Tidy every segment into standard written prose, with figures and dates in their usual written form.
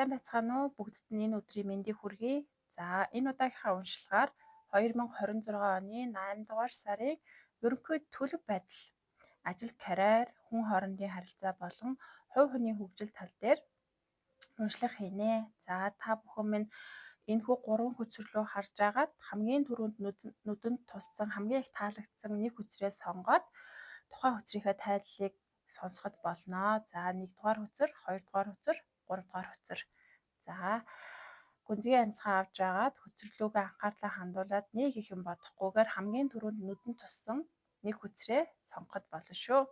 Сайн байцгаана уу? Бүгдд нь энэ өдрийн мэндийг хүргэе. За, энэ удаагийнхаа уншлагаар 2026 оны 8 дугаар сарын ерөнхий төлөв байдал, ажил карьер, хүн хоорондын харилцаа болон хувь хүний хөгжил тал дээр уншлага хийнэ. За, та бүхэн минь энэхүү 3 хүчир рүү харж агаад хамгийн түрүүнд нүдэнд туссан, хамгийн их таалагдсан нэг хүчрээ сонгоод тухайн хүчрийнхээ тайллыг сонсоход болно. За, 1-р хүчир, 2-р хүчир, 3-р хүчир. За, гүнзгий амьсгаа авч агаад хүчрлүүгээ анхаарлаа хандуулад нэг их юм бодохгүйгээр хамгийн түрүүнд нүдэнд туссан нэг хүчрээ сонгоход болно шүү.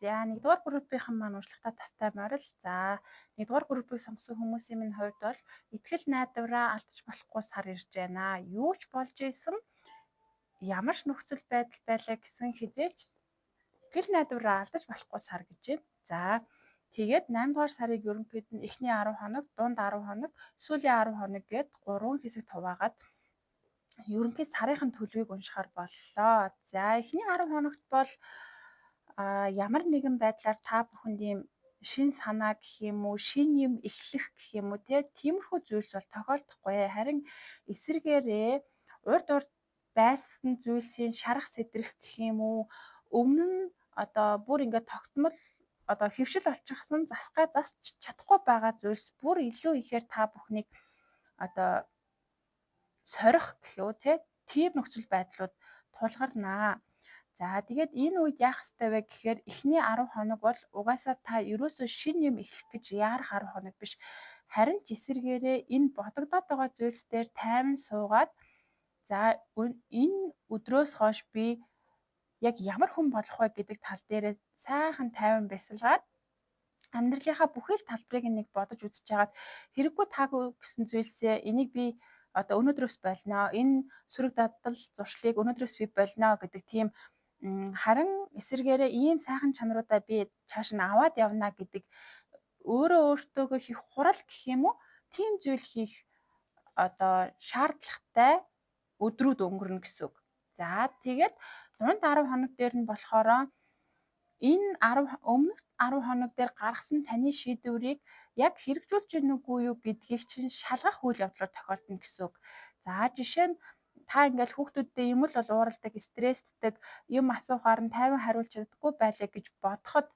За, 1-р группийнхан маань уншлагатаа тавтай морил. За, 1-р группийг сонгосон хүмүүсийн минь хувьд бол итгэл найдвараа алдаж болохгүй сар ирж байна. Юу ч болж ийсэн ямар ч нөхцөл байдал байлаа гэсэн хизээч итгэл найдвараа алдаж болохгүй сар гэж байна. За, тэгээд 8 дугаар сарыг ерөнхийд нь эхний 10 хоног, дунд 10 хоног, сүүлийн 10 хоног гээд 3 хэсэг хуваагаад ерөнхий сарынхын төлөвийг уншихаар боллоо. За, эхний 10 хоногт бол ямар нэгэн байдлаар та бүхэнд ийм шин санаа гэх юм уу, шин юм эхлэх гэх юм уу, тиймэрхүү зүйлс бол тохиолдохгүй. Харин эсэргээрээ урд байсан зүйлсийн шарах сэтрэх гэх юм уу, өмнө нь бүр ингээд тогтмол хөвшил олчихсан засгаа засч чадахгүй байгаа зүйлс бүр илүү ихээр та бүхнийг сорих гэх юу тийм нөхцөл байдлууд тулгарнаа. За, тэгээд энэ үед яах ёстой вэ гэхээр эхний 10 хоног бол угаасаа та ерөөсөө шин юм эхлэх гэж яарах 10 хоног биш. Харин ч эсэргээрээ энэ бодогдоод байгаа зүйлс дээр тайван суугаад за энэ өдрөөс хойш би яг ямар хүн болох вэ гэдэг тал дээрээ сайхан тайван бясалгаад амьдралынхаа бүхэл талбарыг нэг бодож үзэж хагаад хэрэггүй таагүй гэсэн зүйлсээ энийг би өнөөдрөөс болно. Энэ сөрөг дадал зуршлыг өнөөдрөөс би болно гэдэг тийм харин эсэргээрээ ийм сайхан чанаруудаа би цааш нь аваад явна гэдэг өөрөө өөртөөгөө хийх хурал гэх юм уу? Тийм зүйл хийх шаардлагатай өдрүүд өнгөрнө гэсэн үг. За, тэгээд дунд 10 хоног дээр нь болохоор энэ өмнөх 10 хоног дээр гаргасан таны шийдвэрийг яг хэрэгжүүлж гэнэ үгүй юу гэдгийг чинь шалгах үйл явдлууд тохиолдно гэсэн үг. За, жишээ нь та ингээл хүүхдүүдтэй юм л бол ууралдаг, стрессддэг, юм асуухаар нь тайван хариулж чаддаггүй байлаа гэж бодоход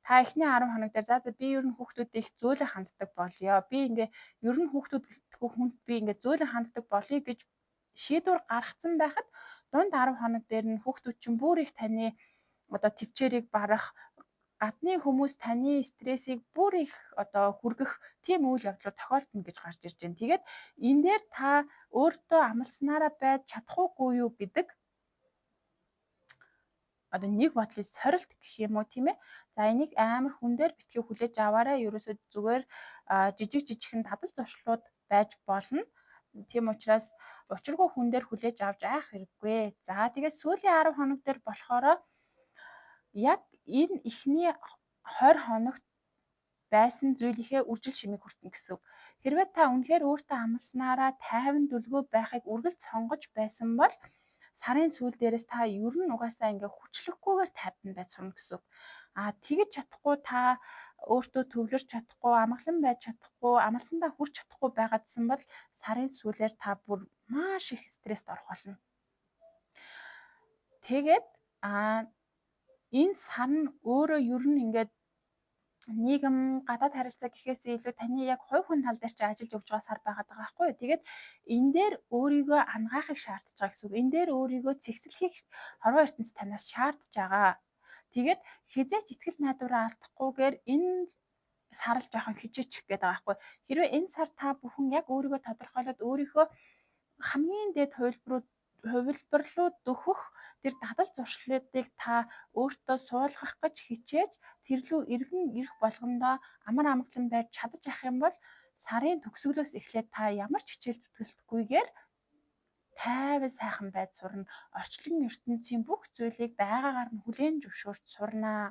та эхний 10 хоног дээр за би ер нь хүүхдүүдэд их зөөлөн ханддаг болёо. Би ингээ ер нь хүүхдэд би ингээ зөөлөн ханддаг болъё гэж шийдвэр гаргацсан байхад дунд 10 хоног дээр нь хүүхдүүд чинь бүр их таны төвчээрийг барах, гадны хүмүүс таны стрессийг бүр их хүргэх тийм үйл явдлууд тохиолдно гэж гарч ирж байна. Тэгээд энэ дээр та өөртөө амласнараа байж чадахгүй юу гэдэг нэг бодлын сорилт гэх юм уу тийм ээ. За, энийг амар хүн дээр битгий хүлээж аваарай. Ерөөсөө зүгээр жижигхэн дадал зуршлууд байж болно. Тийм учраас учиргүй хүн дээр хүлээж авч айх хэрэггүй. За, тэгээд сүүлийн 10 хоног дээр болохоор яг энэ эхний 20 хоногт байсан зүйлийнхээ үржил шимийг хүртэнэ гэсэн үг. Хэрвээ та үнэхээр өөртөө амласнараа тайван дүлгөө байхыг үргэлж сонгож байсан бол сарын сүүл дээрээс та ер нь угаасаа ингээ хүчлэхгүйгээр тайван байж сурна гэсэн үг. Тэгэж чадахгүй та өөртөө төвлөрч чадахгүй, амгалан байж чадахгүй, амласандаа хүрч чадахгүй байгаадсан бол сарын сүүлээр та бүр маш их стресст орох болно. Тэгээд энэ сар нь өөрөө ер нь ингээд нийгэм гадаад харилцаа гэхээсээ илүү таны яг хувь хүн тал дээр чи ажиллаж өгч байгаа сар байгаад байгаа байхгүй юу. Тэгээд энэ дээр өөрийгөө ангаахыг шаардж байгаа гэсэн үг. Энэ дээр өөрийгөө цэгцлэхийг хорвоо ертөнц танаас шаардж байгаа. Тэгээд хизээч итгэл найдвараа алдахгүйгээр энэ сар л жоохон хижээчих гээд байгаа байхгүй юу. Хэрвээ энэ сар та бүхэн яг өөрийгөө тодорхойлоод өөрийнхөө хамгийн дээд хувилбарлууд өгөх тэр дадал зуршлуудыг та өөртөө суулгах гэж хичээж тэр лүү иргэн ирэх болгондоо амар амгалан байж чадаж ах юм бол сарын төгсгөлөөс эхлээд та ямар ч хичээл зүтгэлтгүйгээр тайван сайхан байж сурна. Орчлон ертөнцийн бүх зүйлийг байгаагаар нь хүлээн зөвшөөрч сурнаа.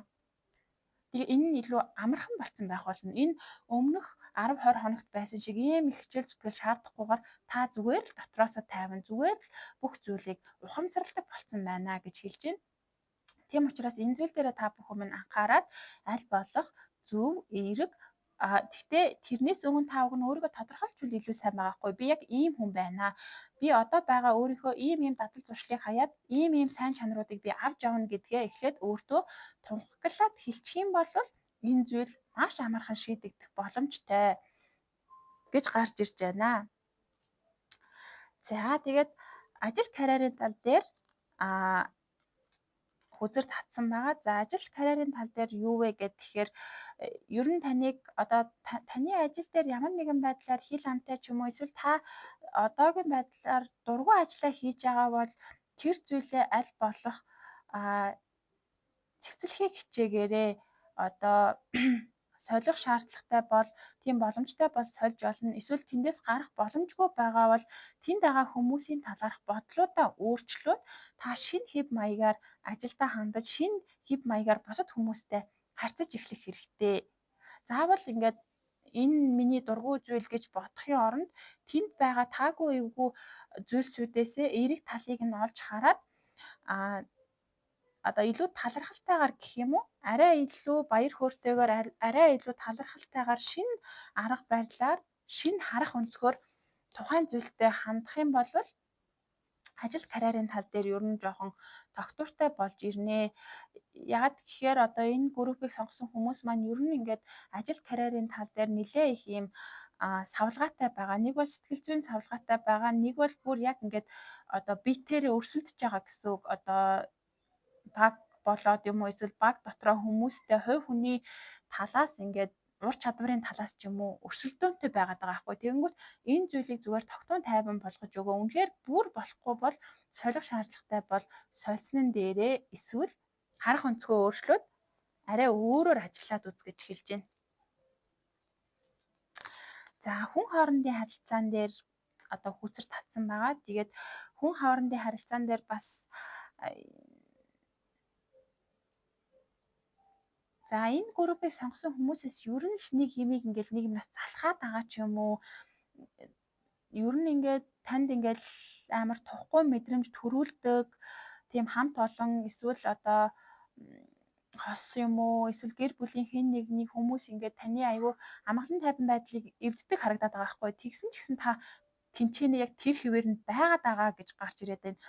Тэгээ энэ нь илүү амархан болсон байх болно. Энэ өмнөх 10-20 хоногт байсан шиг ийм их хичээл зүтгэл шаардахгүйгээр та зүгээр л дотроосоо тайван зүгээр л бүх зүйлийг ухамсарладаг болсон байна гэж хэлж байна. Тийм учраас энэ зүйл дээр та бүхэн минь анхаарад аль болох зөв, эерэг гэхдээ тэрнээс өмнө та уг нь өөрийгөө тодорхойлчвал илүү сайн байгаа хгүй. Би яг ийм хүн байна. Би одоо байгаа өөрийнхөө ийм дадал зуршлыг хаяад ийм сайн чанаруудыг би авч явна гэдгээ эхлээд өөртөө тунхаглаад хэлчих юм бол энэ зүйл маш амархан шийдэгдэх боломжтой гэж гарч ирж байна. За тэгээд ажил карьерийн тал дээр хүзэр татсан байгаа. За ажил карьерийн тал дээр юу вэ гэхээр ер нь таныг одоо таны ажил дээр ямар нэгэн байдлаар хил амтай ч юм уу эсвэл та одоогийн байдлаар дургүй ажиллаа хийж байгаа бол тэр зүйлээ аль болох цэцлэхийг хичээгээрээ одоо солих шаардлагатай бол тийм боломжтой бол сольж болно. Эсвэл тэндээс гарах боломжгүй байгаа бол тэнд байгаа хүмүүсийн талаарх бодлуудаа өөрчлөөд та шинэ хэв маягаар ажилдаа хандаж шинэ хэв маягаар бусад хүмүүстэй харьцаж эхлэх хэрэгтэй. Заавал ингээд энэ миний дургүй зүйл гэж бодохын оронд тэнд байгаа таагүй эвгүй зүйлсүүдээсээ эерэг талыг нь олж хараад одоо илүү талархалтайгаар гэх юм уу арай илүү баяр хөөртэйгээр арай илүү талархалтайгаар шинэ арга барилаар шинэ харах өнцгөр тухайн зүйлтэй хандах юм бол ажил карьерийн тал дээр ер нь жоохон тогтвортой болж ирнэ. Яагаад гэхээр одоо энэ группийг сонгосон хүмүүс маань ер нь ингээд ажил карьерийн тал дээр нэлээ их юм савлгаатай байгаа. Нэг бол сэтгэл зүйн савлгаатай байгаа. Нэг бол бүр яг ингээд одоо битээрээ өрсөлдөж байгаа гэсэн үг. Одоо баг болоод юм уу эсвэл баг дотроо хүмүүстэй хувь хүний талаас ингээд ур чадварын талаас ч юм уу өрсөлдөөнтэй байгаад байгаа байхгүй. Тэгэнгүүт энэ зүйлийг зүгээр тогтун тайван болгож өгөө. Үнэхээр бүр болохгүй бол солих шаардлагатай бол сольсон дээрээ эсвэл харах өнцгөө өөрчлөөд арай өөрөөр ажиллаад үзгэж хэлж байна. За хүн хоорондын харилцаан дээр одоо хүзэр татсан байгаа. Тэгээд хүн хоорондын харилцаан дээр бас за энэ группийг сонгосон хүмүүсээс ер нь л нэг юмыг ингээл нэг юмнаас залхаад байгаа ч юм уу. Ер нь ингээд танд ингээл амар тухгүй мэдрэмж төрүүлдэг тийм хамт олон эсвэл одоо хос юм уу эсвэл гэр бүлийн хэн нэг хүмүүс ингээд таны аюу амгалан тайван байдлыг эвддэг харагдаад байгаа байхгүй. Тэгсэн ч гэсэн та тэнцэнэ яг тэр хэвээр нь байгаад байгаа гэж гарч ирээд байна.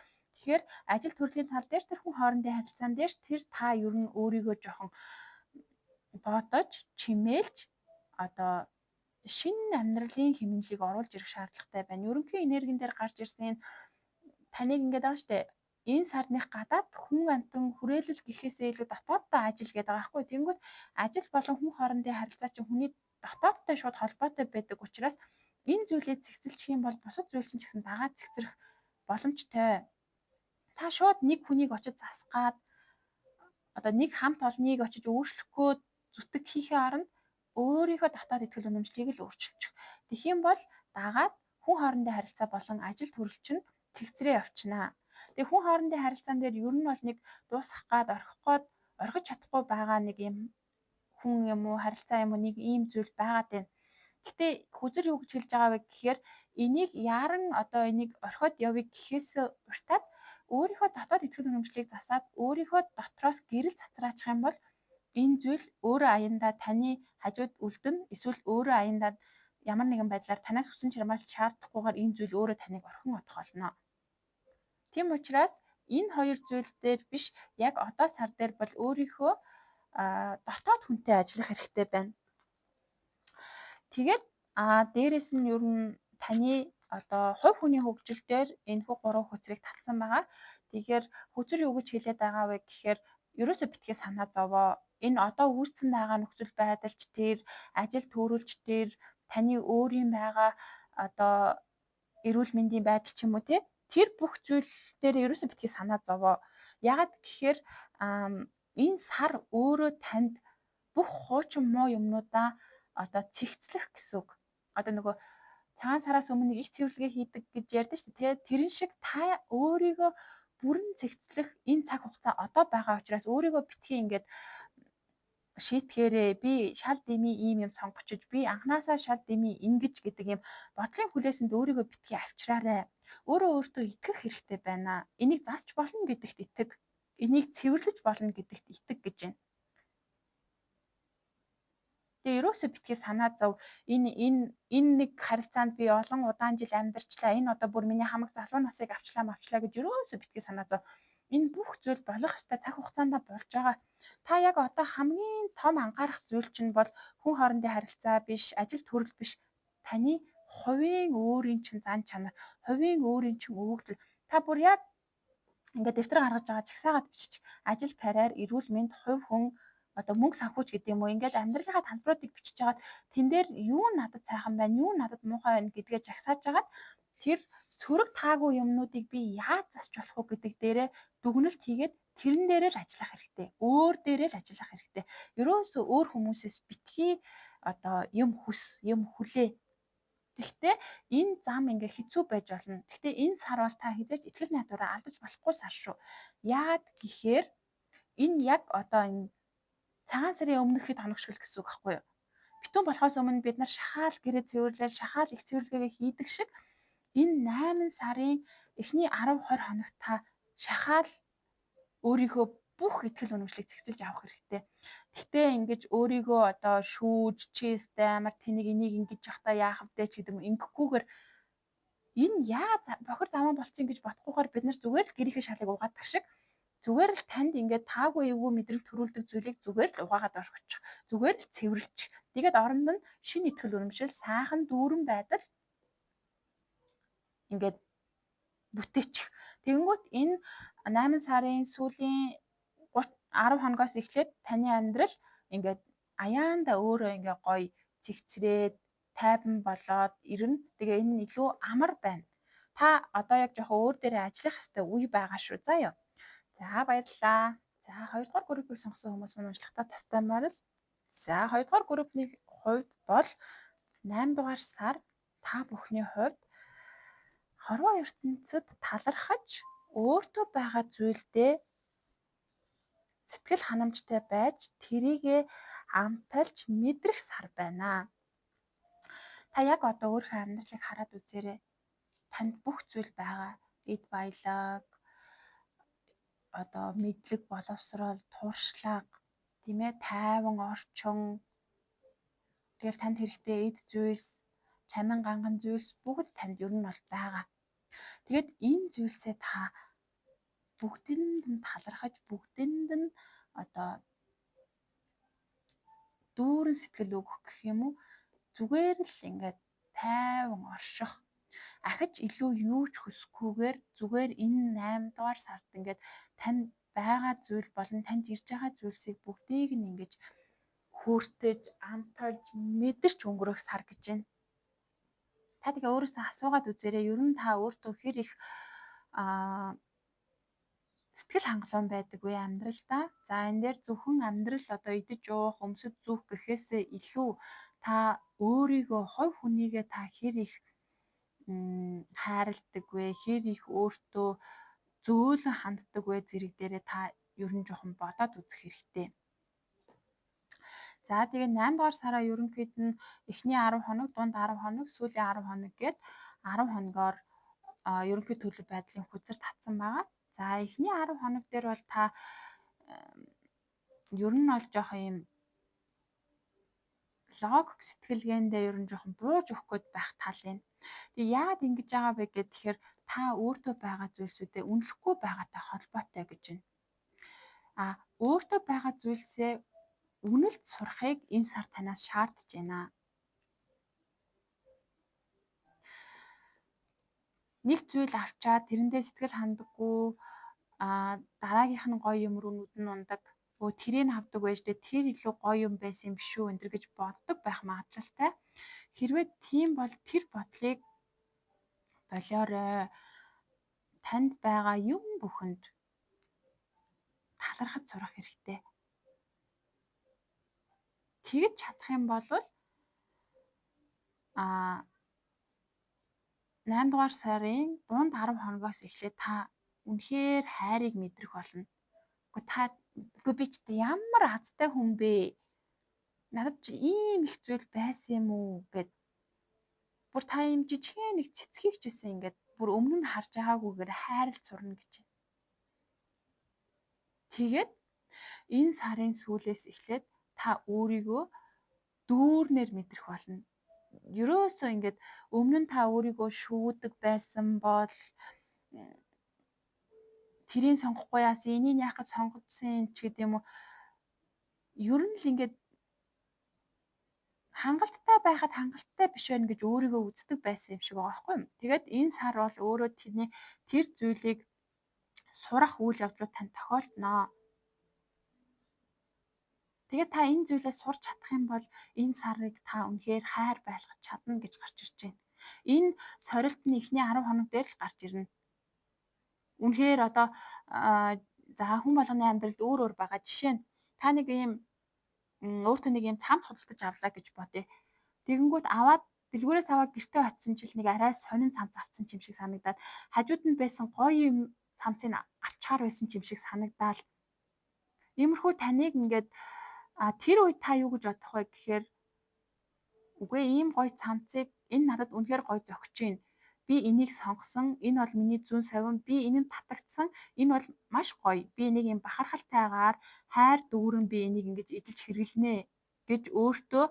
Тэгэхээр ажил төрлийн тал дээр тэр хүн хоорондын харилцаан дээр тэр та ер нь өөрийгөө жоохон бодож чимээлж одоо шинэ амьдралын хэмнэлийг оруулж ирэх шаардлагатай байна. Ерөнхий энергийн дээр гарч ирсэн таныг ингээд байгаа штэ. Энэ сарных гадаад хүн амтан хүрээлэл гэхээсээ илүү дотооддоо ажил гэдэг байгаа байхгүй. Тэнгүүд ажил болон хүн хоорондын харилцаа чинь хүний дотоодтой шууд холбоотой байдаг учраас энэ зүйлээ цэгцэлчих юм бол бусад зүйл чинь ч гэсэн дагаад цэгцрэх боломжтой. Та шууд нэг хүнийг очиж засгаад одоо нэг хамт олныг очиж өөрчлөхгүй зүтг хийхээ оронд өөрийнхөө дотоод итгэл үнэмшлийг л өөрчилчих. Тэгэх юм бол дагаад хүн хоорондын харилцаа болон ажил төрөлч нь цэгцрээ явчихнаа. Тэгээ хүн хоорондын харилцаан дээр ер нь бол нэг дуусгах гад орхиж чадахгүй байгаа нэг юм хүн юм уу харилцаа юм уу нэг ийм зүйл байгаад байна. Гэтэ хүзэр юу гэж хэлж байгаа вэ гэхээр энийг яран одоо энийг орхиод явъя гэхээс уртаад өөрийнхөө дотоод итгэл үнэмшлийг засаад өөрийнхөө дотроос гэрэл цацраачих юм бол энэ зүйл өөрөө аяндаа таны хажууд үлдэн эсвэл өөрөө аяндаа ямар нэгэн байдлаар танаас хүсэн чармаалт шаардахгүйгээр энэ зүйл өөрөө таныг орхин одох болно. Тийм учраас энэ хоёр зүйл дээр биш яг одоо сар дээр бол өөрийнхөө дотоод хүнтэй ажиллах хэрэгтэй байна. Тэгээд дээрэс нь ер нь таны одоо хувь хүний хөгжил дээр энэ хүү 3 хүчрийг татсан байгаа. Тэгэхээр хүчр юу гэж хэлээд байгаа вэ гэхээр ерөөсө битгий санаа зовоо. Энэ одоо үүссэн байгаа нөхцөл байдалч тэр ажил төрүүлж тэр таны өөрийн байгаа одоо эрүүл мэндийн байдал ч юм уу тэр бүх зүйл дээр ерөөсө битгий санаа зовоо. Ягаад гэхээр энэ сар өөрөө танд бүх хуучин муу юмнуудаа одоо цэгцлэх гэсэн үг. Одоо нөгөө цагаан сараас өмнө их цэвэрлэгээ хийдэг гэж ярьдэн шүү дээ. Тэрэн шиг та өөрийгөө бүрэн цэгцлэх энэ цаг хугацаа одоо байгаа учраас өөрийгөө битгий ингээд шийтгэхээрээ би шал дэмий ийм юм сонгочиж би анханасаа шал дэмий ингэж гэдэг юм бодлын хүлээсэнд өөрийгөө битгий авчраарай. Өөрөө өөртөө итгэх хэрэгтэй байна. Энийг засч болно гэдэгт итэг. Энийг цэвэрлэж болно гэдэгт итэг гэж байна. Тэгээ ерөөсөө битгий санаа зов. Энэ нэг харилцаанд би олон удаан жил амьдарчлаа. Энэ одоо бүр миний хамаг залуу насыг авчлаа гэж ерөөсөө битгий санаа зов. Энэ бүх зүйл болох ёстой цаг хугацаанд болж байгаа. Та яг одоо хамгийн том анхаарах зүйл чинь бол хүн хоорондын харилцаа биш, ажил төрөл биш. Таны хувийн өөрийн чинь зан чанар, хувийн өөрийн чинь өгөгдөл. Та бүр яг ингээд дэвтэр гаргаж байгаа чагсаагаад бичиж ажил, карьер, эрүүл мэнд, хувь хүн одоо мөнгө санхүүч гэдэг юм уу ингээд амьдралынхаа талбаруудыг бичиж хагаад тэн дээр юу надад сайхан байна, юу надад муухай байна гэдгээ жагсааж хагаад тэр сөрөг таагүй юмнуудыг би яаж засч болох вэ гэдэг дээрээ дүгнэлт хийгээд тэрэн дээрээ л ажиллах хэрэгтэй. Өөр дээрээ л ажиллах хэрэгтэй. Ерөөсөө өөр хүмүүсээс битгий одоо юм хүлээ. Гэхдээ энэ зам ингээ хэцүү байж болно. Гэхдээ энэ сар бол та хизээж итгэл найдвараа алдаж болохгүй сар шүү. Яагаад гэхээр энэ яг одоо энэ цагаан сарын өмнөх хэд хоног шиг л гэсэн үг байхгүй юу? Битүүн болохоос өмнө бид нар шахаал гэрээ цэвэрлэл, шахаал их цэвэрлэгээ хийдэг шиг энэ 8 сарын эхний 10 20 хоногт та шахаал өөрийнхөө бүх итгэл үнэмшлийг зэгцэлж авах хэрэгтэй. Гэхдээ ингэж өөрийгөө одоо шүүж, чистэ амар тэнийг энийг ингэж явахдаа яах вэ ч гэдэг юм ингэхгүйгээр энэ яа бохир замаа болчихсон гэж бодохгүйгээр бид нар зүгээр л гэрийнхээ шалыг угаадаг шиг зүгээр л танд ингээд таагүй эвгүй мэдрэг төрүүлдэг зүйлийг зүгээр л угаагаад орчих. Зүгээр л цэвэрлчих. Тэгээд оронд нь шинэ итгэл үнэмшил, сайхан дүүрэн байдал ингээд бүтээчих. Тэгэнгүүт энэ 8 сарын сүүлийн 10 хоногоос эхлээд таны амьдрал ингээд аяанда өөрөө ингээ гоё цэгцрээд тайван болоод ирнэ. Тэгээ энэ нь илүү амар байна. Та одоо яг жоохон өөр дээрээ ажиллах хэрэгтэй үе байгаа шүү. За ёо. За баярлалаа. За 2 дугаар группийг сонгосон хүмүүс маань уншлагатаа тавтаймаар л. За 2 дугаар группний хувьд бол 8 дугаар сар та бүхний хувьд хорвоо ертөнцид талархаж өөртөө байгаа зүйлдээ сэтгэл ханамжтай байж тэрийгэ амталж мэдрэх сар байна. Та яг одоо өөрийнхөө амьдралыг хараад үзээрэй. Танд бүх зүйл байгаа. Эд баялаг, одоо мэдлэг, боловсрол, туршлага, тийм ээ, тайван орчин. Тэгэл танд хэрэгтэй эд зүйлс, чамин ганган зүйлс бүгд танд ер нь бол байгаа. Тэгээд энэ зүйлсээ та бүгдэнд нь талархаж, бүгдэнд нь одоо дүүрэн сэтгэл өгөх гэх юм уу? Зүгээр л ингээд тайван орших. Ахиж илүү юу ч хүсэхгүйгээр зүгээр энэ 8 дугаар сард ингээд танд байгаа зүйл болон танд ирж байгаа зүйлсийг бүгдийг нь ингэж хөөртөж, амталж, мэдэрч өнгөрөх сар гэж байна. Та тэгээ өөрөөсөө асуугаад үзээрэй. Ер нь та өөртөө хэр их сэтгэл хангалуун байдаг вэ амьдралдаа? За энэ дээр зөвхөн амьдрал одоо идэж уух, өмсөж зүүх гэхээсээ илүү та өөрийгөө хувь хүнийгээ та хэр их хайрладаг вэ? Хэр их өөртөө зөөлөн ханддаг вэ зэрэг дээрээ та ер нь жоохон бодоод үзэх хэрэгтэй. За тэгээ 8 дугаар сараа ерөнхийд нь эхний 10 хоног, дунд 10 хоног, сүүлийн 10 хоног гээд 10 хоногоор ерөнхий төлөв байдлын хүзэр татсан байгаа. За эхний 10 хоног дээр бол та ер нь бол жоох юм логик сэтгэлгээндээ ер нь жоохон бууж өгөх гээд байх тал юм. Тэгээ яагаад ингэж байгаа вэ гэхээр та өөртөө байгаа зүйлсүүдээ үнэлэхгүй байгаатай холбоотой гэж байна. Өөртөө байгаа зүйлсээ үнэлж сурахыг энэ сар танаас шаардж байна. Нэг зүйл авчаад тэрэндээ сэтгэл хандаггүй дараагийнх нь гоё юм руу нүдэн ундаг. Тэрийг авдаг байж дээ тэр илүү гоё юм байсан юм биш үү энэ гэж боддог байх магадлалтай. Хэрвээ тийм бол тэр бодлыг болоорой. Танд байгаа юм бүхэнд талархаж сурах хэрэгтэй. Тэгж чадах юм бол 8 дугаар сарын дунд 10 хоногоос эхлээд та үнэхээр хайрыг мэдрэх болно. Үгүй би ч ямар азтай хүн бэ? надад чи ийм их зүйл байсан юм уу гэд бүр та юм жижигхэн нэг цэцгийг ч гэсэн ингээд бүр өмнө нь харж байгаагүйгээр хайрлж сурна гэж байна. Тэгээд энэ сарын сүүлээс эхлээд та өөрийгөө дүүрнээр мэдрэх болно. Ерөөсөө ингээд өмнө нь та өөрийгөө шүүдэг байсан бол тэрийг сонгохгүй яасан, энийг яах гэж сонгоцсон ч гэдэг юм уу. Ер нь л ингээд хангалттай байхад хангалттай биш байна гэж өөрийгөө үздэг байсан юм шиг байгаа байхгүй юу? Тэгээд энэ сар бол өөрөө тэр зүйлийг сурах үйл явдлууд тань тохиолдноо. Тэгээд та энэ зүйлээс сурч чадах юм бол энэ сарыг та үнэхээр хайр байлгах чадна гэж гарч ирж байна. Энэ сорилт нь эхний 10 хоног дээр л гарч ирнэ. Үнэхээр одоо за хүн болгоны амьдралд өөр өөр байгаа. Жишээ нь та нэг ийм өөртөө нэг ийм цамц худалдаж авлаа гэж бодъё. Тэгэнгүүт аваад дэлгүүрээс аваад гэртээ очисон чил нэг арай сонин цамц авсан юм шиг санагдаад хажууд нь байсан гоё юм цамцыг авчаар байсан юм шиг санагдаал. Иймэрхүү таныг ингээд тэр үед та юу гэж бодох вэ гэхээр үгүй ийм гоё цамцыг энэ надад үнэхээр гоё зохиж байна. Би энийг сонгосон. Энэ бол миний зүүн совин. Би энэнд татагдсан. Энэ бол маш гоё. Би энийг юм бахархалтайгаар хайр дүүрэн би энийг ингэж эдэлж хэрэглэнэ гэж өөртөө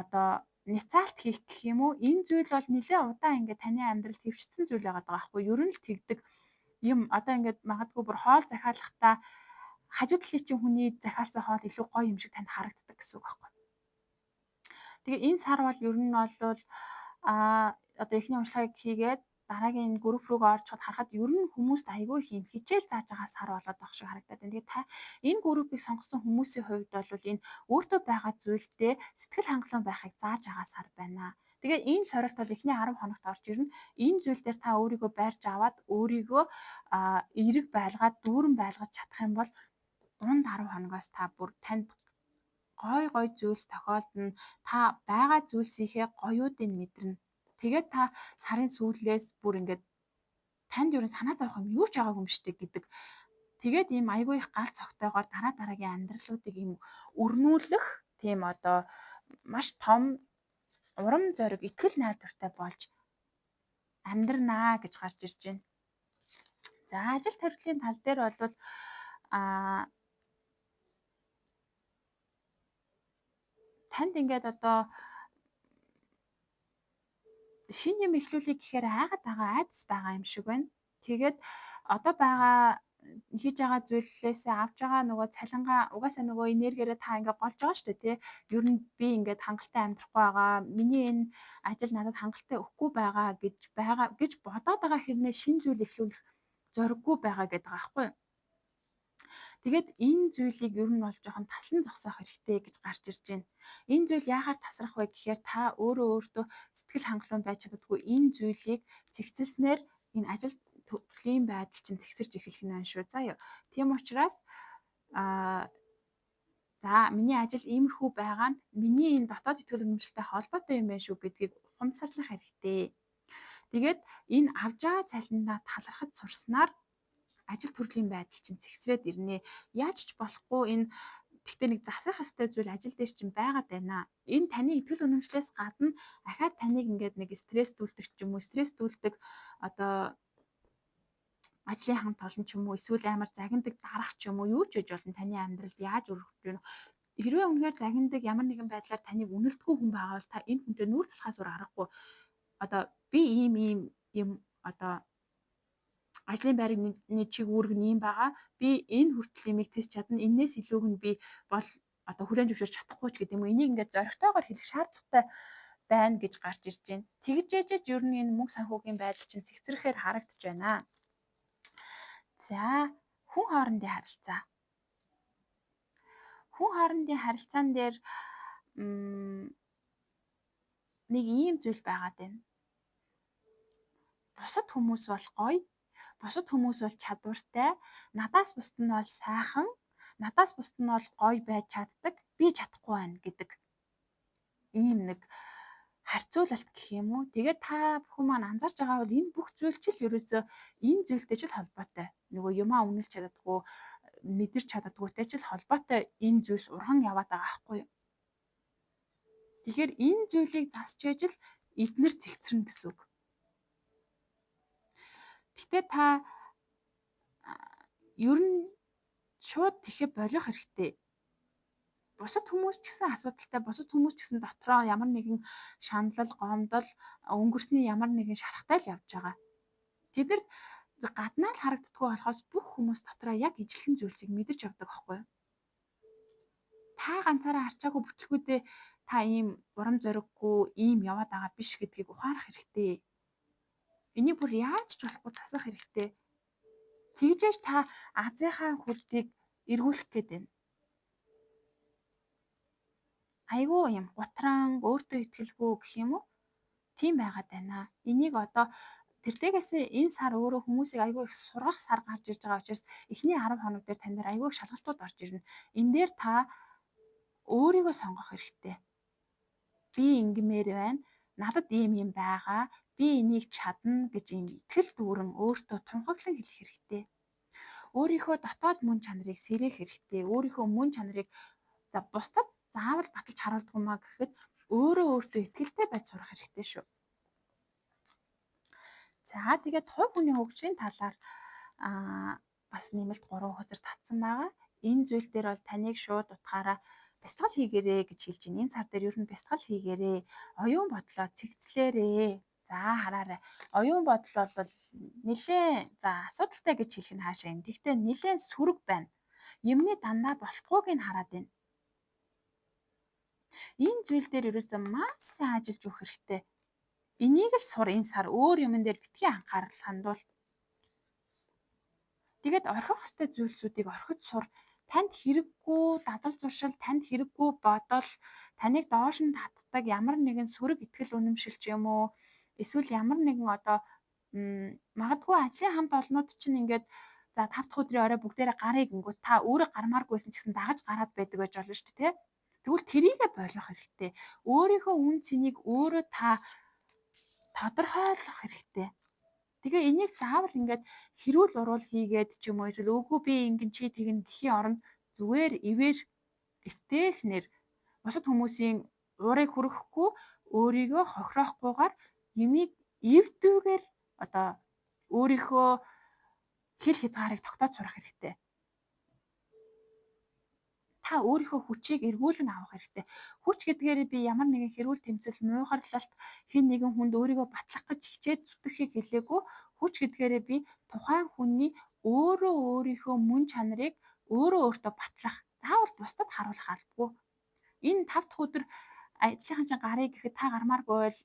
одоо няцаалт хийх гэх юм уу? Энэ зүйл бол нэлээд удаан ингээд таны амьдралд хэвшсэн зүйл байгаа байхгүй юу? Ер нь л тэгдэг юм одоо ингээд магадгүй бүр хоол захиалахдаа хажуу талын чинь хүний захиалсан хоол илүү гоё юм шиг танд харагддаг гэсэн үг байхгүй юу? Тэгээ энэ сар бол ер нь бол одоо эхний уншлагыг хийгээд дараагийн групп рүү орчод харахад ер нь хүмүүст айгүй их юм хичээл зааж байгаа сар болоод байх шиг харагдаад байна. Тэгээ та энэ группийг сонгосон хүмүүсийн хувьд бол энэ өөртөө байгаа зүйлдээ сэтгэл хангалуун байхыг зааж байгаа сар байна. Тэгээ энэ сорилт бол эхний 10 хоногт орж ирнэ. Энэ зүйл дээр та өөрийгөө байрж аваад өөрийгөө эерэг байлгаад дүүрэн байлгаж чадах юм бол дунд 10 хоногоос та бүр танд гой зүйлс тохиолдно. Та байгаа зүйлсийнхээ гоёудыг мэдэрнэ. Тэгээд та сарын сүүлээс бүр ингээд танд юу санаа зовох юм юу ч байгаагүй юм шигтэй гэдэг. Тэгээд ийм айгүй их галц цогтойгоор дараагийн амьдралуудыг ийм өрнүүлэх тийм одоо маш том урам зориг, итгэл найдвартай болж амьдрнаа гэж гарч ирж байна. За ажил төрлийн тал дээр бол танд ингээд одоо шинэ юм эхлүүлэх гэхээр хайгаад байгаа айдас байгаа юм шиг байна. Тэгээд одоо байгаа хийж байгаа зүйлээсээ авж байгаа нөгөө цалингаа угаасаа нөгөө энергиэрээ та ингээд голж байгаа шүү дээ тий. Ер нь би ингээд хангалттай амьдрахгүй байгаа. Миний энэ ажил надад хангалттай өгөхгүй байгаа гэж бодоод байгаа хэрнээ шинэ зүйл эхлүүлэх зориггүй байгаа гэдэг байгаа байхгүй юу? Тэгээд энэ зүйлийг ер нь бол жоохон таслан зогсоох хэрэгтэй гэж гарч ирж байна. Энэ зүйл яагаад тасрах вэ гэхээр та өөртөө сэтгэл хангалуун байж чаддаггүй энэ зүйлийг цэгцэлснээр энэ ажил төрлийн байдал чинь цэгцэрч эхэлэх нь байна шүү. Заа юу. Тийм учраас за миний ажил иймэрхүү байгаа нь миний энэ дотоод итгэл үнэмшилтэй холбоотой юм байна шүү гэдгийг ухамсарлах хэрэгтэй. Тэгээд энэ авж байгаа цалиндаа талархаж сурснаар ажил төрлийн байдал чинь цэгцрээд ирнэ. Яаж ч болохгүй энэ гэхдээ нэг засах ёстой зүйл ажил дээр чинь байгаад байна. Энэ таны итгэл үнэмшлээс гадна ахаад таныг ингээд нэг стресстүүлдэг ч юм уу, стресстүүлдэг одоо ажлын хамт олон ч юм уу, эсвэл амар загиндаг дарах ч юм уу, юу ч гэж болно таны амьдралд яаж өргөж байна. Хэрвээ үнэхээр загиндаг ямар нэгэн байдлаар таныг үнэлдэггүй хүн байгаа бол та энэ хүнтэй нүүр талхаас өөр аргагүй. Одоо би ийм юм одоо ажлын байрны чиг үүрэг нь юм байгаа. Би энэ хүртэл имийг тэсч чадна. Энээс илүүг нь би бол одоо хүлээн зөвшөөрч чадахгүй ч гэдэг юм уу. Энийг ингээд зоригтойгоор хэлэх шаардлагатай байна гэж гарч ирж байна. Тэгж ээжэж ер нь энэ мөнгө санхүүгийн байдал чинь цэгцрэхээр харагдаж байна. За, хүн хоорондын харилцаа. Хүн хоорондын харилцаан дээр нэг ийм зүйл байгаад байна. Бусад хүмүүс бол гоё. Бусад хүмүүс бол чадвартай, надаас бусд нь бол сайхан, надаас бусд нь бол гоё байж чаддаг, би чадахгүй байна гэдэг ийм нэг харьцуулалт гэх юм уу. Тэгээд та бүхэн маань анзаарч байгаа бол энэ бүх зүйл чил ерөөсөө энэ зүйлтэй ч л холбоотой. Нөгөө юмаа үнэлж чаддаггүй, мэдэрч чаддаггүйтэй ч л холбоотой энэ зүйлс урган яваад байгаа байхгүй юу? Тэгэхээр энэ зүйлийг засч ээж л эднэр цэгцэрнэ гэсэн үг. Гэтэ та ер нь шууд тэхэ болох хэрэгтэй. Бусад хүмүүс ч гэсэн асуудалтай, бусад хүмүүс ч гэсэн дотроо ямар нэгэн шаналл, гомдол, өнгөрсний ямар нэгэн шарахтай л явж байгаа. Тэд нар гаднаа л харагддаггүй болохоос бүх хүмүүс дотроо яг ижилхэн зүйлсийг мэдэрч явдаг байхгүй юу? Та ганцаараа харчаагүй бүтлгүүдээ та ийм урам зориггүй ийм яваад байгаа биш гэдгийг ухаарах хэрэгтэй. Энийг бүр яаж ч болохгүй засах хэрэгтэй. Тэгжээж та азийнхаа хөлдийг эргүүлэх гээд байна. Айгүй юм гутраан, өөртөө итгэлгүй гэх юм уу? Тийм байгаад байна. Энийг одоо тэртээс энэ сар өөрөө хүмүүсийг айгүй их сургах сар гарч ирж байгаа учраас эхний 10 хоног дээр тань дээр айгүй их шалгалтууд орж ирнэ. Энэ дээр та өөрийгөө сонгох хэрэгтэй. Би ингэмээр байна. Надад ийм юм байгаа. Би энийг чадна гэж ийм итгэл дүүрэн өөртөө тунхаглан хэлэх хэрэгтэй. Өөрийнхөө дотоод мөн чанарыг сэрэх хэрэгтэй. Өөрийнхөө мөн чанарыг за бусдад заавал баталж харуулдаггүй маа гэхэд өөрөө өөртөө итгэлтэй байж сурах хэрэгтэй шүү. За тэгээд хувь хүний хөгжлийн талаар бас нэмэлт 3 хөзөр татсан байгаа. Энэ зүйл дээр бол таныг шууд утгаараа бясалгал хийгээрэй гэж хэлж байна. Энэ цар дээр ер нь бясалгал хийгээрэй. Оюун бодлоо цэгцлээрэй. За хараарай. Оюун бодол бол нэлээд за асуудалтай гэж хэлэх нь хаашаа юм. Гэхдээ нэлээд сүрэг байна. Юмны дандаа болохгүйг нь хараад байна. Энэ зүйл дээр ерөөсөө маш сайн ажиллаж өгөх хэрэгтэй. Энийг л сур энэ сар өөр юмн дээр битгий анхаарал хандуул. Тэгээд орхих ёстой зүйлсүүдийг орхиж сур. Танд хэрэггүй дадал зуршил, танд хэрэггүй бодол, таныг доош нь татдаг ямар нэгэн сөрөг итгэл үнэмшил ч юм уу, эсвэл ямар нэгэн одоо магадгүй ажлын хамт олнууд чинь ингээд за 5 дахь өдрийн орой бүгдээрээ гарыг гингүү та өөрөө гармааргүйсэн ч гэсэн дагаж гараад байдаг байж болно шүү дээ, тэ? Тэгвэл тэрийгэ болгох хэрэгтэй. Өөрийнхөө үн цэнийг өөрөө та тодорхойлох хэрэгтэй. Тэгээ энийг заавал ингээд хэрүүл уруул хийгээд ч юм уу эсвэл үгүй би ингэн чи тэгнэ гэхийн оронд зүгээр ивэр эвтэхнэр бусад хүмүүсийн уурыг хүргэхгүй өөрийгөө хохироохгүйгээр юмыг эвдүүгээр одоо өөрийнхөө хэл хязгаарыг тогтоож сурах хэрэгтэй. Та өөрийнхөө хүчийг эргүүлэн авах хэрэгтэй. Хүч гэдгээр би ямар нэгэн хэрүүл тэмцэл, муухарлалт хэн нэгэн хүнд өөрийгөө батлах гэж хичээд зүтгэхийг хэлээгүй. Хүч гэдгээр би тухайн хүний өөрөө өөрийнхөө мөн чанарыг өөрөө өөртөө батлах, заавал бусдад харуулах албагүй. Энэ 5 дахь өдөр ажлынхан чинь гарыг гэхэд та гармааргүй бол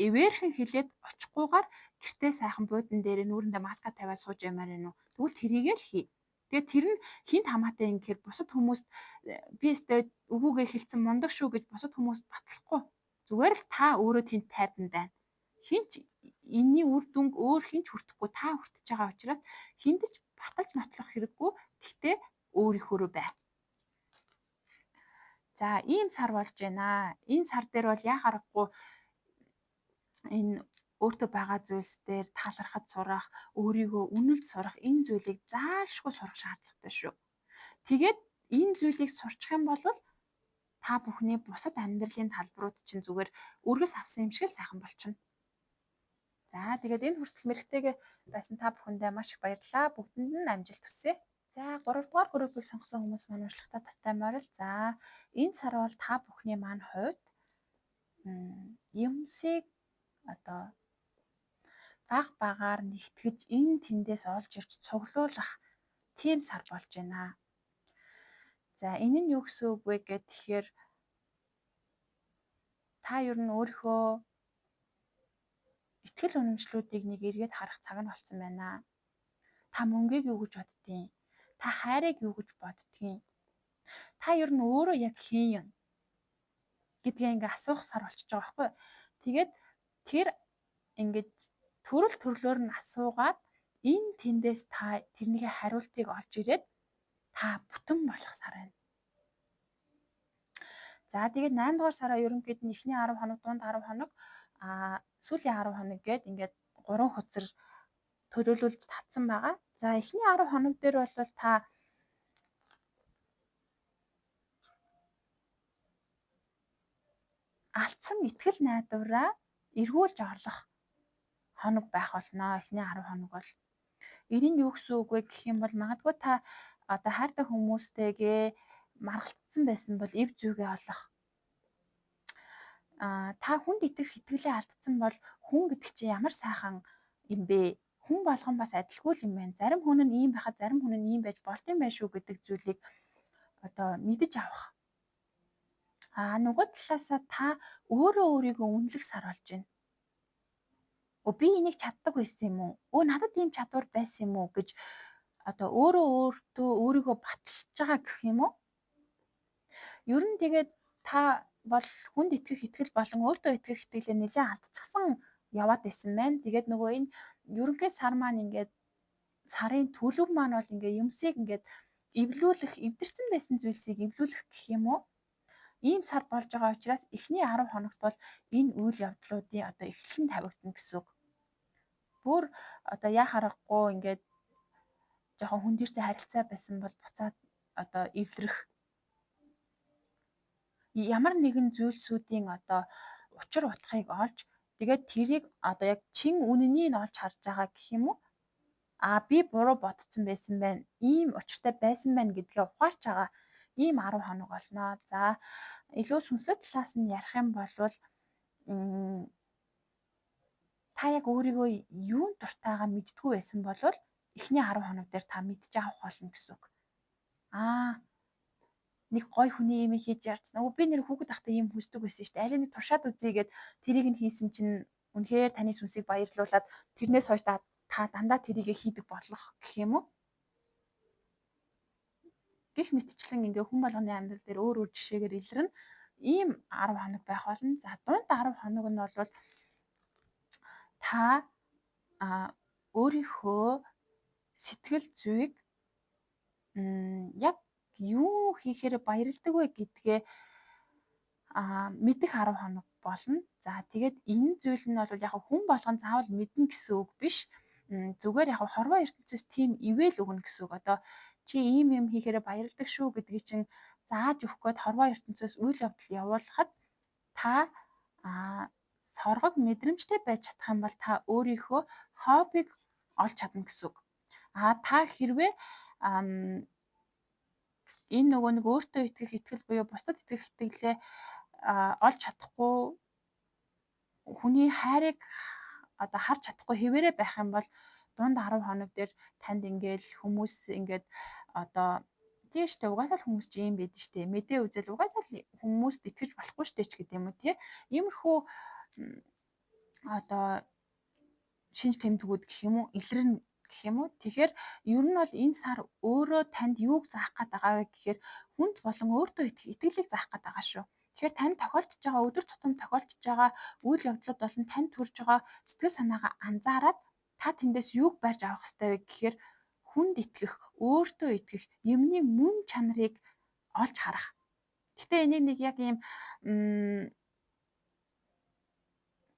эвээрхэн хилээд очихгүйгээр гэртээ сайхан буудан дээр нүүрэндээ маска тавиад сууж ямаар байна уу? Тэгвэл тэрийг л хий. Тэгээд тэр нь хинт хамаатай юм гэхээр бусад хүмүүст би өстэй өгүүгээ хэлсэн мундаг шүү гэж бусад хүмүүст батлахгүй. Зүгээр л та өөрөө тэнд тайван байна. Хинч энэний үр дүнг өөр хинч хүртэхгүй та хүртэж байгаа учраас хиндэж баталж матлах хэрэггүй. Гэхдээ өөрийнхөө бай. За ийм сар болж байна. Энэ сар дээр бол яа харахгүй энэ өөртөө байгаа зүйлс дээр талархаж сурах, өөрийгөө үнэлж сурах энэ зүйлийг заашгүй сурах шаардлагатай шүү. Тэгээд энэ зүйлийг сурчих юм бол та бүхний бусад амьдралын талбарууд чинь зүгээр үргэс авсан юм шиг л сайхан болчихно. За тэгээд энэ хүртэл мэрэгтэйгээ байсан та бүхэндээ маш их баярлалаа. Бүгдэнд нь амжилт хүсье. За 3 дугаар группыг сонгосон хүмүүс маань урьдчилан таттай морил. За энэ сар бол та бүхний маань хувьд юмсыг одоо баг багаар нэгтгэж энэ тэндээс олж ирж цуглуулах тийм сар болж байна. За энэ нь юу гэсэн үг вэ гэхээр та ер нь өөрийнхөө итгэл үнэмшлүүдийг нэг эргээд харах цаг нь болсон байна. Та мөнгийг юу гэж боддгийг, та хайрыг юу гэж боддгийг, та ер нь өөрөө яг хэн юм гэдгээ ингээ асуух сар болчихж байгаа байхгүй. Тэгээд тэр ингээд төрөл төрлөөр нь асуугаад энэ тэндээс та тэрнийхээ хариултыг олж ирээд та бүтэн болох сар байна. За тэгээд 8 дугаар сараа ерөнхийд нь эхний 10 хоног, дунд 10 хоног, сүүлийн 10 хоног гээд ингээд 3 хөзөр төлөвлөлж татсан байгаа. За эхний 10 хоног дээр бол та алдсан итгэл найдвараа эргүүлж орлох хоног байх болно. Эхний 10 хоног бол. Энэ нь юу гэсэн үг вэ гэх юм бол магадгүй та одоо хайртай хүмүүстэйгээ маргалцсан байсан бол эв зүгээ олох. Та хүнд итгэх итгэлээ алдсан бол хүн гэдэг чинь ямар сайхан юм бэ? Хүн болгон бас адилгүй юм байна. Зарим хүн нь ийм байхад зарим хүн нь ийм байж болтын байх шүү гэдэг зүйлийг одоо мэдэж авах. Нөгөө талаасаа та өөрөө өөрийгөө үнэлэхсаар болж байна. Би энийг чаддаг байсан юм уу? Надад ийм чадвар байсан юм уу гэж одоо өөртөө өөрийгөө баталж байгаа гэх юм уу? Ер нь тэгээд та бол хүнд итгэх итгэл болон өөртөө итгэх итгэлээ нэлээд алдчихсан яваад байсан байна. Тэгээд нөгөө энэ ерөнхий сар маань ингээд сарын төлөв маань бол ингээд юмсыг ингээд эвлүүлэх, эвдэрсэн байсан зүйлсийг эвлүүлэх гэх юм уу? Ийм сар болж байгаа учраас эхний 10 хоногт бол энэ үйл явдлуудын одоо эхлэн тавигдана гэсэн үг. Бүр одоо яа харахгүй ингээд жоохон хүндэрсэн харилцаа байсан бол буцаад одоо эвлэрэх ямар нэгэн зүйлсүүдийн одоо учир утгыг олж тэгээд тэрийг одоо яг чин үнэнийг олж харж байгаа гэх юм уу? Би буруу бодсон байсан байна. Ийм учиртай байсан байна гэдгээ ухаарч байгаа ийм 10 хоног болно. За илүү сүнслэг талаас нь ярих юм бол та яг өөрийгөө юунд дуртайгаа мэддгүй байсан бол эхний 10 хоног дээр та мэдж авах болно гэсэн үг. Нэг гой хүний юм хийж ярьсан. Би нэр хүүхэд ахтай юм хүсдэг байсан шүү дээ. Аль нэг туршаад үзье гэд тэрийг нь хийсэн чинь үнэхээр таны сүнсийг баярлуулад тэрнээс хойш та дандаа тэрийг хийдэг болох гэх юм уу? Гэх мэтчлэн ингээ хүн болгоны амьдрал дээр өөр өөр жишээгээр илэрнэ. Ийм 10 хоног байх болно. За дунд 10 хоног нь бол та өөрийнхөө сэтгэл зүйг яг юу хийхээр баярлдаг вэ гэдгээ мэдэх 10 хоног болно. За тэгээд энэ зүйл нь бол яг хүн болгон заавал мэднэ гэсэн үг биш. Зүгээр яг хорвоо ертөнцөөс тийм ивэл өгнө гэсэн үг. Одоо чи ийм юм хийхээр баярлдаг шүү гэдгийг чинь зааж өгөх гээд хорвоо ертөнцөөс үйл явдал явуулахад та соргог мэдрэмжтэй байж чадах юм бол та өөрийнхөө хоббиг олж чадна гэсэн үг. Та хэрвээ энэ нөгөө нэг өөртөө итгэх итгэл буюу бусдад итгэх итгэлээ олж чадахгүй хүний хайрыг одоо харж чадахгүй хэвээрээ байх юм бол дунд 10 хоног дээр танд ингээл хүмүүс ингээд одоо тийм штэ угаасаа л хүмүүс чи юм байдаг штэ мэдээ үзэл угаасаа л хүмүүст итгэж болохгүй штэ ч гэдэг юм уу тий. Иймэрхүү одоо шинж тэмдгүүд гэх юм уу илэрнэ гэх юм уу. Тэгэхээр ер нь бол энэ сар өөрөө танд юуг заах гээд байгаа вэ гэхээр хүнд болон өөртөө итгэлийг заах гээд байгаа шүү. Тэгэхээр танд тохиолдож байгаа өдөр тутам тохиолдож байгаа үйл явдлууд болон танд төрж байгаа сэтгэл санаагаа анзаараад та тэндээс юуг барьж авах хэрэгтэй вэ гэхээр хүнд итгэх, өөртөө итгэх юмны мөн чанарыг олж харах. Гэтэ энийг нэг яг ийм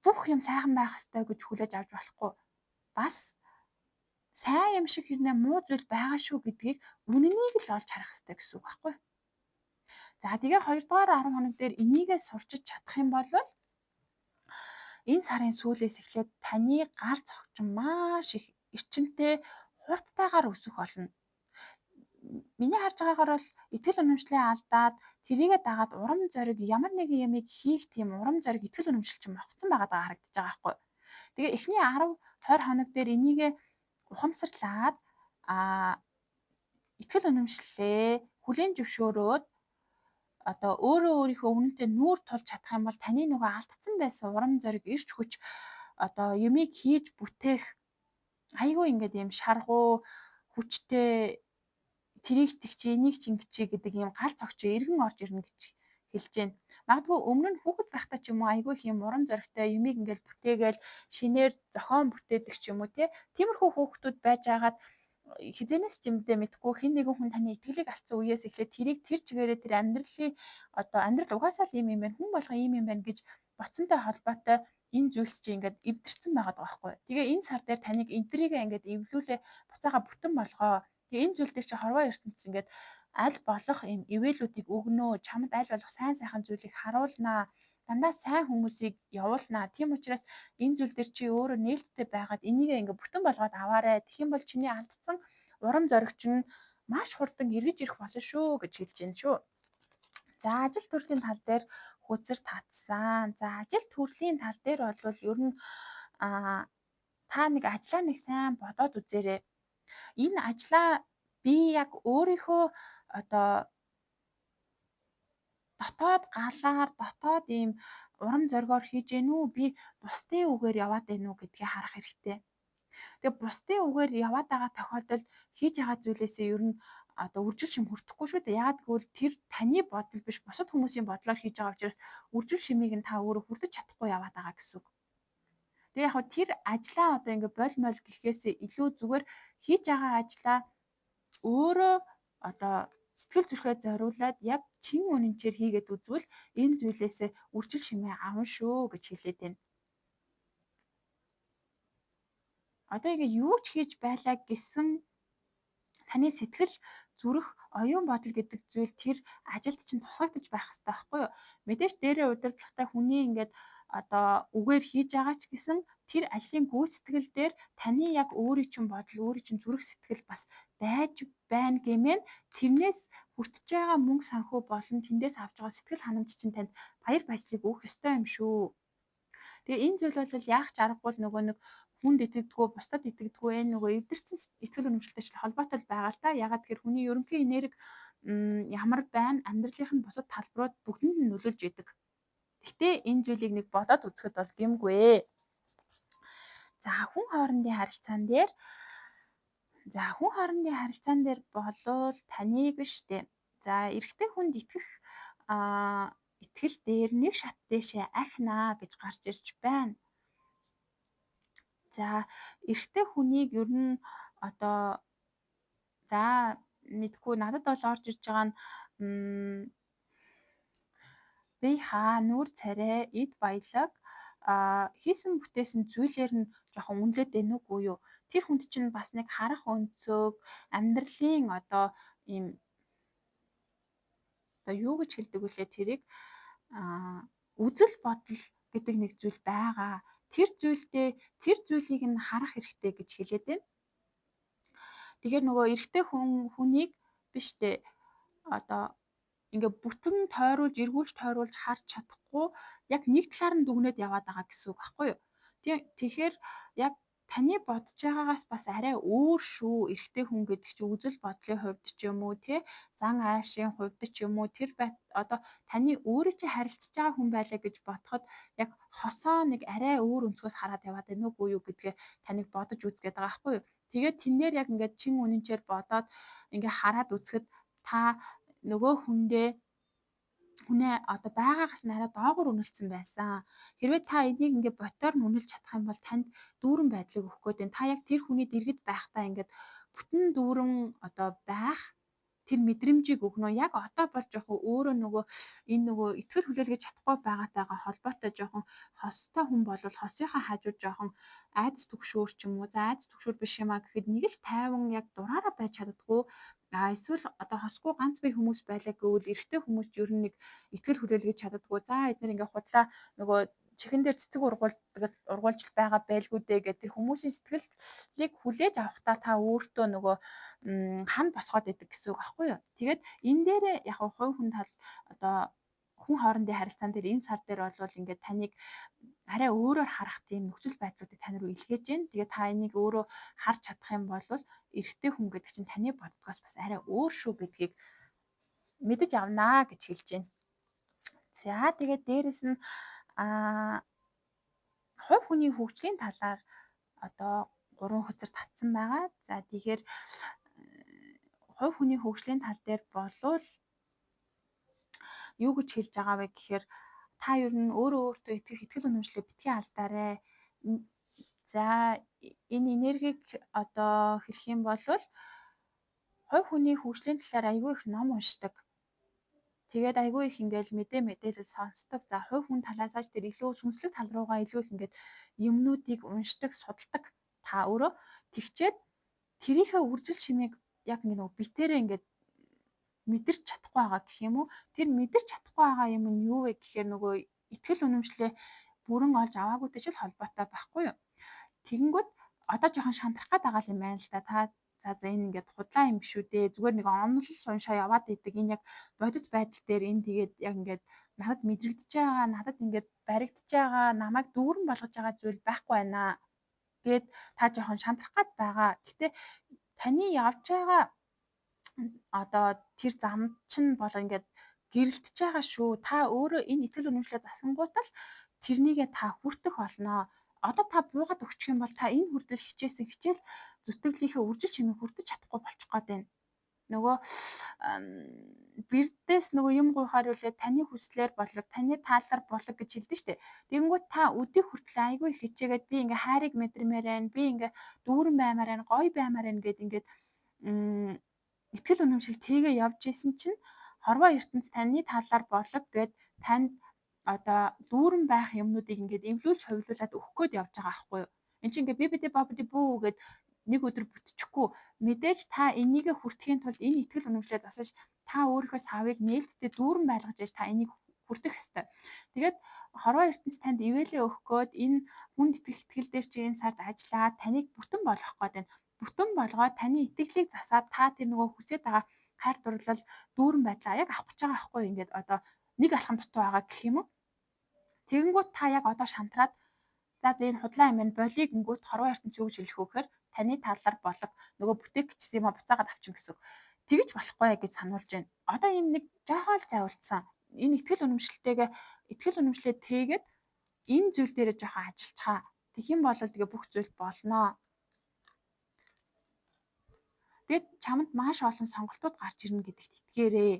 бүх юм сайхан байх хэрэгтэй гэж хүлээж авч болохгүй. Бас сайн юм шиг хэрнээ муу зүйл байгаа шүү гэдгийг үнэнийг л олж харах хэрэгтэй гэсэн үг байхгүй. За тэгээ 2 дугаар 10 хоног дээр энийгээ сурчиж чадах юм бол энэ сарын сүүлээс эхлээд таны гал зогчин маш их эрчимтэй хурдтайгаар өсөх болно. Миний харж байгаагаар бол итгэл үнэмшлээ алдаад тэрийгэ дагаад урам зориг ямар нэгэн ямыг хийх тийм урам зориг итгэл үнэмшилчин мохцсон байгаад харагдаж байгаа байхгүй. Тэгээ эхний 10 20 хоног дээр энийгээ ухамсарлаад итгэл үнэмшлээ хүлээн зөвшөөрөөд одоо өөрөө өөрийнхөө үнэнтэй нүүр тулж чадах юм бол таны нөгөө алдсан байсан урам зориг ирч хүч одоо юмыг хийж бүтээх айгүй ингээд юм шаргуу хүчтэй тэрийг тэгчи энийг чингчи гэдэг юм гал цогчоо эргэн орж ирнэ гэж хэлж байна. Магадгүй өмнө нь хүүхэд байхдаа ч юм уу айгүй их юм урам зоригтой юмыг ингээд бүтээгээл шинээр зохион бүтээдэг ч юм уу тиймэрхүү хүүхдүүд байж байгаад хизэнээс ч юмдээ мэдхгүй хэн нэгэн хүн таны итгэлийг алдсан үеэс эхлээд тэрийг тэр чигээрээ тэр амьдралын одоо амьдрал угаасаа л юм байна хүн болгоо юм байна гэж боцонтой холбоотой энэ зүйлс чи ингээд эвдэрсэн байгаа байхгүй. Тэгээ энэ сар дээр таныг энтрийгээ ингээд эвлүүлээ буцаага бүтэн болгоо. Тэгээ энэ зүйл дээр чи хорвоо ертөнцийн ингээд аль болох юм ивэлүүдийг өгнөө чамд аль болох сайн сайхан зүйлийг харуулнаа. дандаа сайн хүмүүсийг явуулнаа. Тийм учраас энэ зүйл дээр чи өөрөө нээлттэй байгаад энийг ингээ бүтэн болгоод аваарай. Тэгэх юм бол чиний алдсан урам зориг нь маш хурдан эргэж ирэх болно шүү гэж хэлж байна шүү. За ажил төрлийн тал дээр хүзэр татсан. За ажил төрлийн тал дээр бол ер нь та нэг ажлаа нэг сайн бодоод үзээрэй. Энэ ажлаа би яг өөрийнхөө одоо дотоод галаар дотоод ийм урам зоригоор хийж гэнэ үү? Би бусдын үгээр яваад байна уу гэдгийг харах хэрэгтэй. Тэгээ бусдын үгээр яваад байгаа тохиолдолд хийж байгаа зүйлээсээ ер нь одоо үржил шим хүртэхгүй шүү дээ. Яагаад гэвэл тэр таны бодол биш бусад хүмүүсийн бодлоор хийж байгаа учраас үржил шимийг нь та өөрөө хүртэж чадахгүй яваад байгаа гэсэн үг. Тэгээ яг тэр ажлаа одоо ингээ болмол гэхээсээ илүү зүгээр хийж байгаа ажлаа өөрөө одоо сэтгэл зүрхээ зориулаад яг чин үнэнчээр хийгээд үзвэл энэ зүйлээсээ үржил шимээ авна шүү гэж хэлээд байна. Одоо ингээ юу ч хийж байлаа гэсэн таны сэтгэл зүрх оюун бодол гэдэг зүйл тэр ажилд чинь тусгагдаж байх хэрэгтэй байхгүй юу? Мэдээж дээрээ удирдлагатай хүний ингээд одоо үгээр хийж байгаа ч гэсэн тэр ажлын гүйцэтгэл дээр таны яг өөрийн чинь бодол, өөрийн чинь зүрх сэтгэл бас байж байна гэмээр тэрнээс хүртэж байгаа мөнгө санхүү болон тэндээс авч байгаа сэтгэл ханамж чинь танд баяр баясгалыг өгөх ёстой юм шүү. Тэгээ энэ зүйл бол яах ч аргагүй нөгөө нэг хүнд итгэдэггүй, бусдад итгэдэггүй энэ нөгөө эвдэрсэн итгэл үнэмшилтэй холбоотой байгаа л да. Ягаад гэхээр хүний ерөнхий энерги ямар байна, амьдралынх нь бусад талбарууд бүгдэнд нь нөлөөлж идэг. Гэхдээ энэ зүйлийг нэг бодоод үзэхэд бол гэмгүй. За хүн хоорондын харилцаан дээр болвол таныг биш дээ. За эрэгтэй хүнд итгэх итгэл дээр нэг шат дэшээ ахнаа гэж гарч ирж байна. За эрэгтэй хүнийг ер нь одоо за мэдгүй надад бол орж ирж байгаа нь би хаа нүур царай эд баялаг хийсэн бүтээсэн зүйлээр нь жоохон үнэлээд байна уу юу? Тэр хүнд чинь бас нэг харах өнцөг амьдралын одоо ийм одоо юу гэж хэлдэг вүлээ тэрийг үзэл бодол гэдэг нэг зүйл байгаа. Тэр зүйлийг нь харах хэрэгтэй гэж хэлээд байна. Тэгэхээр нөгөө эрэгтэй хүнийг биш дээ одоо ингээ бүтэн тойруулж эргүүлж харж чадахгүй яг нэг талаар нь дүгнээд яваад байгаа гэсэн үг байхгүй юу? Тэгэхээр яг таны бодож байгаагаас бас арай өөр шүү. Эрэгтэй хүн гэдэг чинь үзэл бодлын хувьд ч юм уу тий зан аашийн хувьд ч юм уу тэр одоо таны өөрөө чи харилцаж байгаа хүн байлаа гэж бодоход яг хосоо нэг арай өөр өнцгөөс хараад яваад байна уу юу гэдгээ таныг бодож үзгээд байгаа байхгүй юу? Тэгээд тэнээр яг ингээд чин үнэнчээр бодоод ингээ хараад үзэхэд та нөгөө хүнээ одоо байгаагаас нь арай доогуур үнэлсэн байсан. Хэрвээ та энийг ингээ ботоор нь үнэлж чадах юм бол танд дүүрэн байдлыг өгөх гээд байна. Та яг тэр хүний дэргэд байхдаа ингээд бүтэн дүүрэн одоо байх тэр мэдрэмжийг өгнө. Яг одоо бол жоохон өөрөө энэ итгэл хүлээлгэж чадахгүй байгаатайгаа холбоотой жоохон хостой хүн бол хосынхаа хажууд жоохон айдас түгшүүр ч юм уу. За айдас түгшүүр биш юм а гэхэд нэг л тайван яг дураараа байж чаддгүй. Эсвэл одоо хосгүй ганц бие хүмүүс байлаа гэвэл эрэгтэй хүмүүс ер нь нэг итгэл хүлээлгэж чаддгүй. За эдгээр ингээ худлаа нөгөө чихэн дээр цэцэг ургуулж байгаа байлгүй дээ гэх тэр хүмүүсийн сэтгэлийг хүлээж авахдаа та өөртөө нөгөө хан босгоод идэг гэсэн үг аахгүй юу. Тэгээд энэ дээр яг хувь хүн тал одоо хүн хоорондын харилцаан дээр энэ сар дээр бол ингээд таныг арай өөрөөр харах тийм нөхцөл байдлуудыг тань руу илгээж гин. Тэгээд та энийг өөрөө харж чадах юм бол эрэгтэй хүн гэдэг чинь таны боддгоос бас арай өөр шүү гэдгийг мэдэж авнаа гэж хэлж байна. За тэгээд дээрэс нь хувь хүний хөгжлийн талаар одоо 3 хөтөр татсан байгаа. За тэгэхээр хувь хүний хөгжлийн тал дээр болвол юу гэж хэлж байгаа вэ гэхээр та ер нь өөртөө итгэх итгэл үнэмшлээ битгий алдаарай. За энэ энергийг одоо хэлэх юм бол хувь хүний хөгжлийн талаар айгүй их ном уншдаг. Тэгээд айгүй их ингээл мэдээлэл сонсдог. За хувь хүн талаасаач тэр илүү сүнслэг тал руугаа илүү их ингээд юмнуудыг уншдаг, судалдаг та өөрөө тэгчээд тэрийнхээ үржил шимийг яг нэг битээрээ ингээд мэдэрч чадахгүй байгаа гэх юм уу? Тэр мэдэрч чадахгүй байгаа юм нь юу вэ гэхээр нөгөө итгэл үнэмшлээ бүрэн олж аваагүйтэй ч л холбоотой байхгүй юу? Тэгэнгүүт одоо жоохон шантрах гээд байгаа юм байна л да. Та за энэ ингээд худлаа юм биш үү дээ. Зүгээр нэг онол уншаа яваад идэг. Энэ яг бодит байдал дээр энэ тэгээд яг ингээд надад мэдрэгдэж байгаа, надад ингээд баригдаж байгаа, намайг дүүрэн болгож байгаа зүйл байхгүй байна гэд та жоохон шантрах гээд байгаа. Гэтэ таны явж байгаа одоо тэр зам чинь бол ингээд гэрэлтэж байгаа шүү. Та өөрөө энэ итгэл үнэмшлээ засангуут л тэрнийгээ та хүртэх болноо. Одоо та буугаад өгчих юм бол та энэ хүртэл хичээсэн хичээл зүтгэлийнхээ үржил чимээ хүртэж чадахгүй болчих гээд байна. Нөгөө бэрдээс нөгөө юм гуйхаар үлээ таны хүслээр болог, таны таалаар болог гэж хэлдэг шүү дээ. Тэгэнгүүт та өдөө хүртэл айгүй хичээгээд би ингээ хайрыг мэдрэмээр байна, би ингээ дүүрэн баймаар байна, гоё баймаар байна гэд ингээд итгэл үнэмшил тгээ явж исэн чинь хорвоо ертөнц таны талаар болог гэд танд одоо дүүрэн байх юмнуудыг ингээд эвлүүлж хувилуулад өгөх гээд явж байгаа байхгүй юу? Энд чинь ингээд бибиди бабди бүү гэд нэг өдөр бүтчихгүй мэдээж та энийгээ хүртэхийн тулд энэ итгэл үнэмшлээ засаж та өөрийнхөө савыг нээлттэй дүүрэн байлгаж яж та энийг хүртэх ёстой. Тэгээд хорвоо ертөнц танд ивэлээ өгөх гээд энэ хүнд итгэх итгэл дээр чи энэ сард ажиллаад таныг бүтэн болгох гээд байна. Бүтэн болгоод таны итгэлийг засаад та тэр нөгөө хүсэж байгаа хайр дурлал дүүрэн байдлаа яг авах гэж байгаа байхгүй юу? Ингээд одоо нэг алхам дутуу байгаа гэх юм уу? Тэгэнгүүт та яг одоо шантраад за энэ худлаа юм байна болиг гингүүт хорвоо ертөнц юу гэж хэлэх вэ гэхээр таны талаар болог нөгөө бүтээх гэсэн юм а буцаагаад авчин гэсэн. Тэгэж болохгүй гэж сануулж байна. Одоо ийм нэг жоохон л зайвуулсан. Энэ итгэл үнэмшилтэйгээ итгэл үнэмшлээ тэгээд энэ зүйл дээрээ жоохон ажиллацгаа. Тэгэх юм бол тэгээ бүх зүйл болноо. Тэгэд чамд маш олон сонголтууд гарч ирнэ гэдэгт итгээрэй.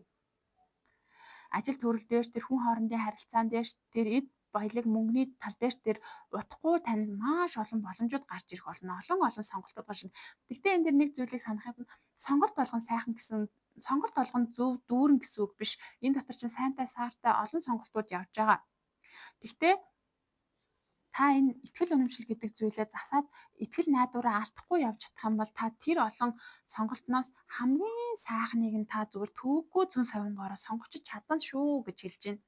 Ажил төрөл дээр тэр хүн хоорондын харилцаан дээр тэр эд баялаг мөнгөний тал дээр тэр утгагүй танд маш олон боломжууд гарч ирэх болно. Олон сонголтууд гарч ирнэ. Гэхдээ энэ дэр нэг зүйлийг санах юм сонголт болгон сайхан гэсэн сонголт болгон зөв дүүрэн гэсэн үг биш. Энэ дотор чинь сайнтай саартай олон сонголтууд явж байгаа. Гэхдээ та энэ итгэл үнэмшил гэдэг зүйлээ засаад итгэл найдвараа алдахгүй явж чадах юм бол та тэр олон сонголтноос хамгийн сайхныг нь та зүгээр төвөггүй цүн совингоороо сонгочих чадна шүү гэж хэлж байна.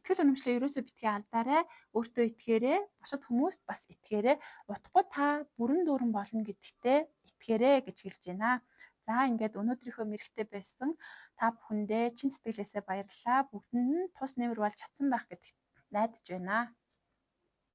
Итгэл үнэмшлээ ерөөсөө битгий алдаарай. Өөртөө итгээрэй. Бусад хүмүүст бас итгээрэй. Утгагүй та бүрэн дүүрэн болно гэдэгтээ итгээрэй гэж хэлж байна. За ингээд өнөөдрийнхөө мэрэгтэй байсан та бүхэндээ чин сэтгэлээсээ баярлалаа. Бүгдэнд нь тус нэмэр болж чадсан байх гэдэгт найдаж байна.